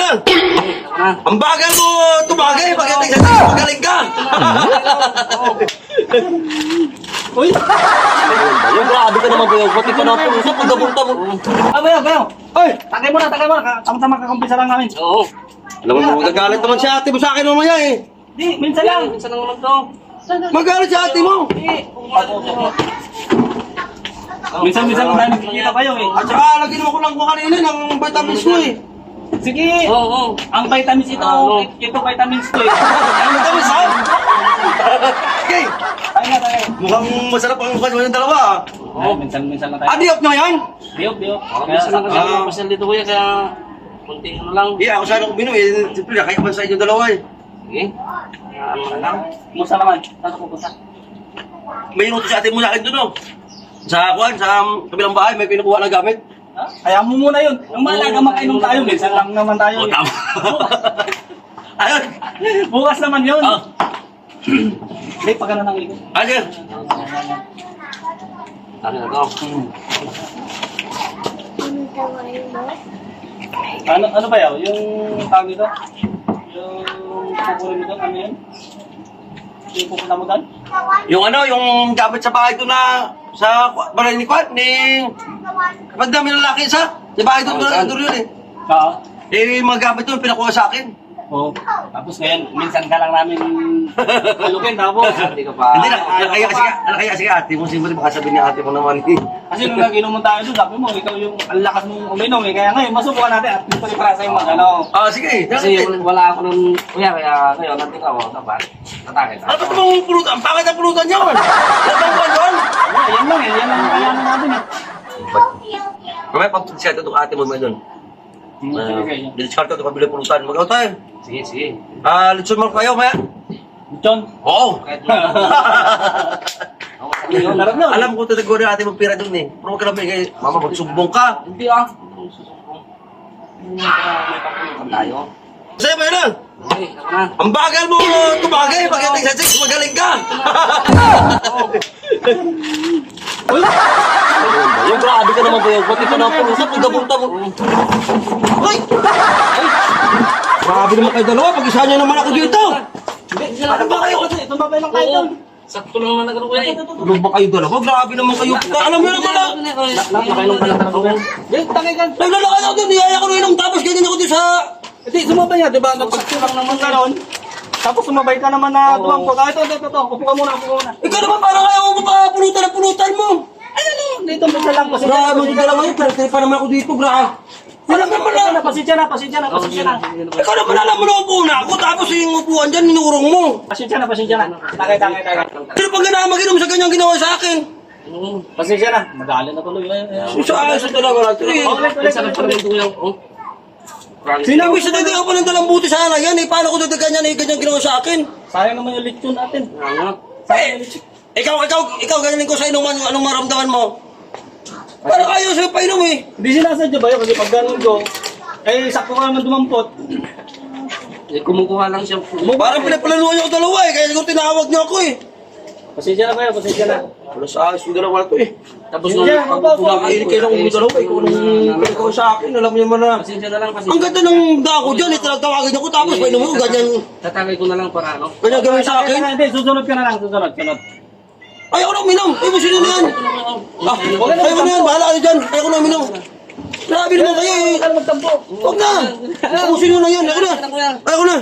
na. Ang bagal mo tumagay. Pagdating sa tayo, magaling ka. Uy! Yung grabe ka naman ba yun? Pati ka na puso, pagkabunta mo. Bayo! Oy! Takay mo na! Tama-tama kakampisa lang namin. Oo. Alam mo, magagalit naman si ate mo sa akin mamaya eh. Di, minsan lang. Minsan lang naman to. Magalit si ate mo. Minsan lang tayo nakikita kayo eh. At saka, lagyan mo ko lang ko kanina ng vitamins mo eh. Sige! Oo. Ang vitamins ito, ito vitamins ko eh. Ang vitamins ha? Okay. Tayo na. Mukhang masarap ang mukha yung dalawa ah. Oo, minsan lang tayo. Adiop nyo yan? Diop. Minsan lang kasi ako pasyal dito kuya, kaya kunting ano lang. Iya, ako sana kuminom eh. Siyempre, nakaipan sa inyo dalawa eh. Sige. Ano na lang. Musta naman? Saan ka pupunta? May inuto si ate mo sa akin doon oh. Sa kabilang bahay, may pinukuha na gamit. Ha? Kaya mo muna yun. Yung malaga makainom tayo, minsan lang naman tayo. O, tama. Ayun. Bukas naman yun. Oh. Hindi, pag ano nang likod. Ayun. Ano na to? Ano ba yun? Yung tawag ito? Yung kukunin mo doon, ano yun? Yung pupunta mo doon? Yung gamit sa bahay doon na sa bahay ni Kwan, ni kapag dami ng laki isa. Sa bahay doon yun eh. Oo. Eh, yung mga gamit doon, pinakuha sa akin. Oo. Tapos ngayon, minsan ka lang namin alukin, tapos. Hindi ka pa. Hindi na, nakaya kasi ate mo, siyempre baka sabihin ni ate mo naman eh. Kasi nung nag-inom mo tayo doon, sabi mo, ikaw yung ang lakas mong uminom eh. Kaya ngayon, masubukan natin at hindi pa rin para sa'yo mag-ano. Ah, sige. Kasi wala ako nung kuya, kaya ngayon natin ako dapat. Tatakit. Ano ba mong pulutan? Ang pangit ang pulutan niya man. Ano bang kwan doon? Yan lang eh, yan lang ang kailangan natin eh. Mamaya pag-discard ito ate mo naman doon. Discard ito kabila pulutan. Mag-out tayo. Sige. Litson mo kayo, maya. John. Oo. Kahit lang. Alam ko tatagawin ng ate mong pira doon eh. Pero huwag ka naman kay mama magsumbong ka. Hindi ah. May papunutan tayo. Sa'yo ba yun ah? Okay, ako na. Ang bagal mo tumagay. Pagdating sa sex, magaling ka. Yung grabe ka naman ba yun? Pati ka na puso, pagkabunta mo. Hoy! Grabe naman kayo dalawa. Pag-isa niyo naman ako dito. Hindi, Ano ba kayo kasi? Tumabay lang kayo doon. sakto lang naman nagano kuya eh. Ano ba kayo dalawa? Grabe naman kayo. Alam mo naman ah. Nakainom ka lang talaga kuya. Hindi, takay ka. Naglalakad ako doon. Niyaya ko na inom. Tapos ganyan ako doon sa... Hindi, sumabay nga, di ba? Nagpagsulang naman ka ron. Tapos sumabay ka naman na duwangkot. Ah, ito. Upo ka muna. Ikaw naman parang ayaw mo mapapulutan ang pulutan mo. Ayun, dito minsan lang kasi. Grabe yung dalawa yun. Pero pa naman ako dito. Grabe. Alam naman na. Pasensya na. Ikaw naman alam mo na upo na ako. Tapos yung upuan dyan, minurong mo. Pasensya na. Takay. Pero pag ganahan mag-inom sa ganyang ginawa sa akin. Pasensya na. Magalit na tuloy. Sa ayos na talaga natin eh. Sarap pa rin ito kuya. Sinabi sa dagdag ako ng dalang buti sana yan eh. Paano ko dagdagan yan eh? Ganyang ginawa sa akin. Sayang naman yung lechon natin. Ikaw ganyan ko sa inuman. Anong maramdaman mo? Parang ayaw sa'yo painom eh. Hindi sinasadya ba yun? Kasi pag ganun ko, eh, sakto ka naman dumampot. Eh, kumukuha lang siya. Parang pinaplanuhan niyo ako dalawa eh. Kaya siguro tinawag niyo ako eh. Pasensya na kayo. Wala sa ayos yung dalawa na to eh. Tapos Hindi, nung Nakainig kayo ng dalawa. Ikaw nung pinagawa sa akin. Alam niyo man na. pasensya na lang kasi. Ang ganda ng dako dyan eh. Tawagin niyo ko tapos painom mo. Ganyan. Tatagay ko na lang para ano. Ganyan gawin sa akin. Hindi, susunod ka na lang. Susunod. Ayaw ko na uminom. Ay, mo sino na yan. Ayaw ko na yan. Bahala kayo dyan. Ayaw ko na uminom. Grabe naman kayo eh. Huwag ka magtampo. Huwag na. Kung sino na yan. Ayaw ko na. Ayaw ko na.